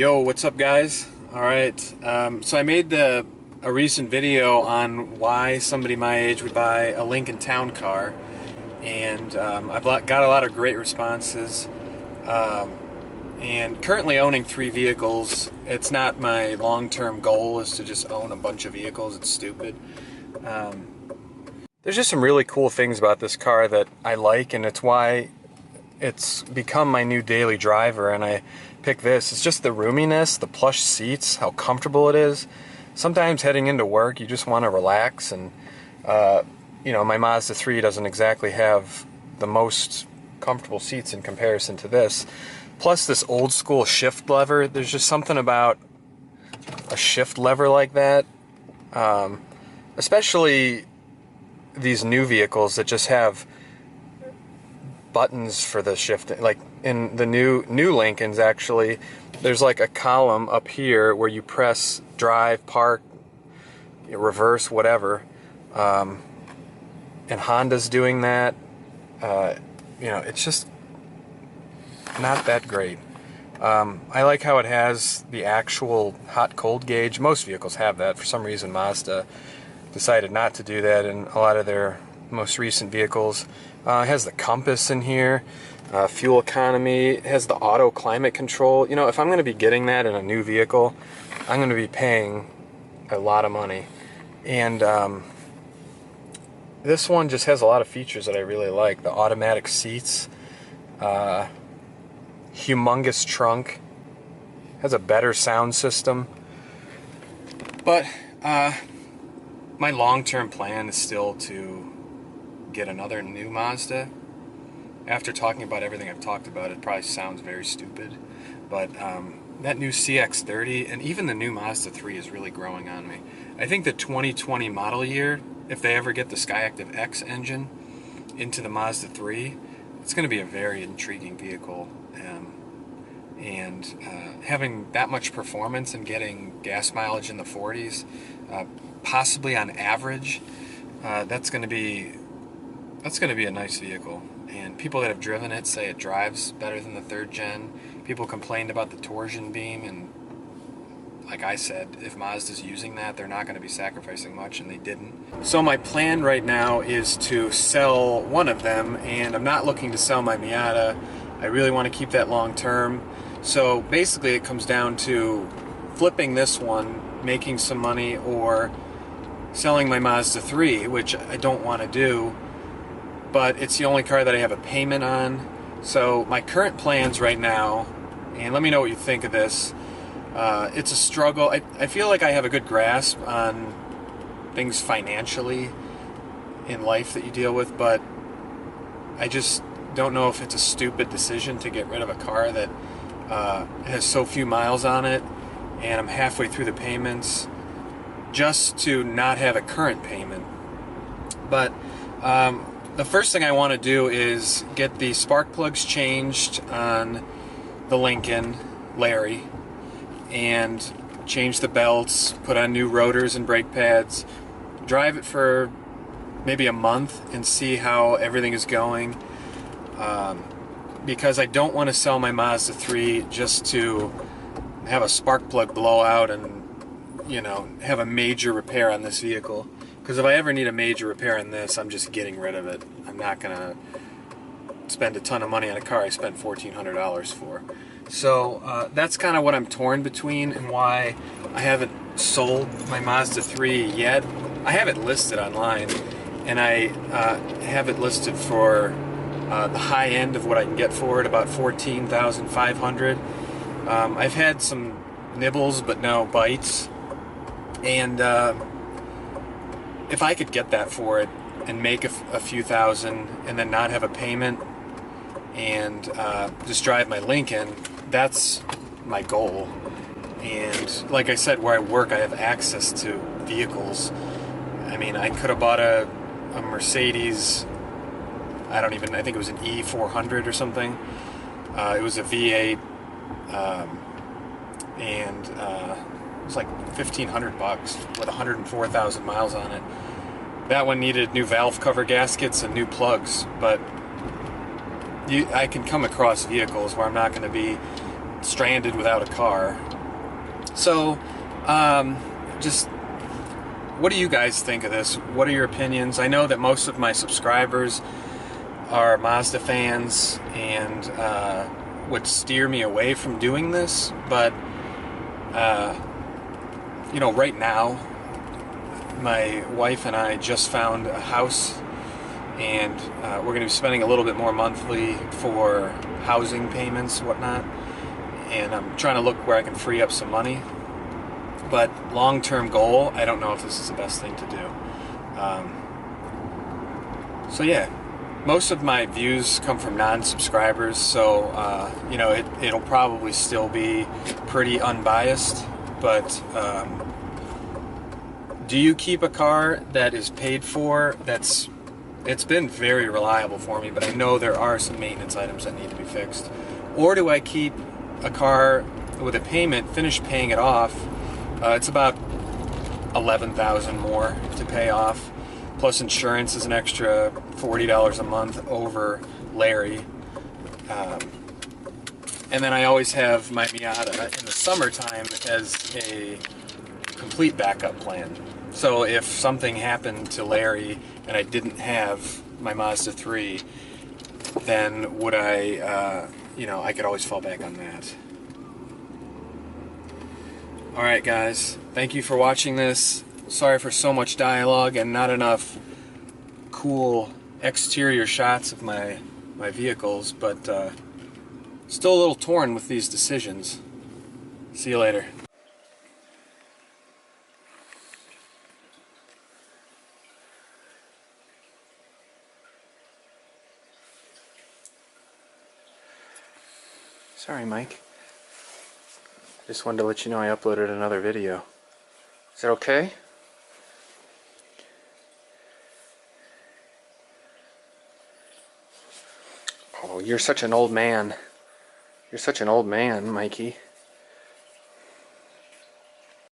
Yo, what's up, guys? All right, so I made a recent video on why somebody my age would buy a Lincoln Town Car, and I've got a lot of great responses. Um, and currently owning 3 vehicles, it's not my long-term goal is to just own a bunch of vehicles. It's stupid. Um, there's just some really cool things about this car that I like, and it's why it's become my new daily driver, and I pick this. It's just the roominess, the plush seats, how comfortable it is. Sometimes heading into work, you just want to relax, and my Mazda 3 doesn't exactly have the most comfortable seats in comparison to this. Plus this old school shift lever, there's just something about a shift lever like that, especially these new vehicles that just have buttons for the shift. Like in the new Lincolns, actually, there's like a column up here where you press drive, park, reverse, whatever. And Honda's doing that. It's just not that great. I like how it has the actual hot-cold gauge. Most vehicles have that. For some reason, Mazda decided not to do that in a lot of their most recent vehicles. It has the compass in here, fuel economy. It has the auto climate control. If I'm going to be getting that in a new vehicle, I'm going to be paying a lot of money. And this one just has a lot of features that I really like. The automatic seats, humongous trunk, has a better sound system. But my long-term plan is still to get another new Mazda. After talking about everything I've talked about, it probably sounds very stupid, but that new CX-30 and even the new Mazda 3 is really growing on me. I think the 2020 model year, if they ever get the Skyactiv X engine into the Mazda 3, it's going to be a very intriguing vehicle. Having that much performance and getting gas mileage in the 40s, possibly on average, that's going to be a nice vehicle. And people that have driven it say it drives better than the 3rd gen. People complained about the torsion beam, and like I said, if Mazda's using that, they're not going to be sacrificing much, and they didn't. So my plan right now is to sell one of them, and I'm not looking to sell my Miata. I really want to keep that long term. So basically it comes down to flipping this one, making some money, or selling my Mazda 3, which I don't want to do, but it's the only car that I have a payment on. So my current plans right now, and let me know what you think of this, it's a struggle. I feel like I have a good grasp on things financially in life that you deal with, but I just don't know if it's a stupid decision to get rid of a car that has so few miles on it, and I'm halfway through the payments, just to not have a current payment. But the first thing I want to do is get the spark plugs changed on the Lincoln Larry, and change the belts, put on new rotors and brake pads, drive it for maybe a month and see how everything is going, because I don't want to sell my Mazda 3 just to have a spark plug blowout and have a major repair on this vehicle. Because if I ever need a major repair on this, I'm just getting rid of it. I'm not going to spend a ton of money on a car I spent $1,400 for. So that's kind of what I'm torn between, and why I haven't sold my Mazda 3 yet. I have it listed online, and I have it listed for the high end of what I can get for it, about $14,500. I've had some nibbles, but no bites. And if I could get that for it and make a few thousand and then not have a payment and just drive my Lincoln, that's my goal. And like I said, where I work, I have access to vehicles. I mean, I could have bought a Mercedes, I think it was an E400 or something. It was a V8, and it was like $1,500 with 104,000 miles on it. That one needed new valve cover gaskets and new plugs, but I can come across vehicles where I'm not going to be stranded without a car. So, just what do you guys think of this? What are your opinions? I know that most of my subscribers are Mazda fans and would steer me away from doing this, but you know, right now my wife and I just found a house, and we're going to be spending a little bit more monthly for housing payments, whatnot, and I'm trying to look where I can free up some money. But long-term goal, I don't know if this is the best thing to do. So yeah, most of my views come from non-subscribers, so you know, it'll probably still be pretty unbiased. But do you keep a car that is paid for? It's been very reliable for me, but I know there are some maintenance items that need to be fixed. Or do I keep a car with a payment, finish paying it off? It's about $11,000 more to pay off, plus insurance is an extra $40 a month over Larry. And then I always have my Miata in the summertime as a complete backup plan. So if something happened to Larry and I didn't have my Mazda 3, then would I, you know, I could always fall back on that. Alright guys, thank you for watching this. Sorry for so much dialogue and not enough cool exterior shots of my vehicles, but still a little torn with these decisions. See you later. Sorry, Mike. Just wanted to let you know I uploaded another video. Is that okay? Oh, you're such an old man. You're such an old man, Mikey.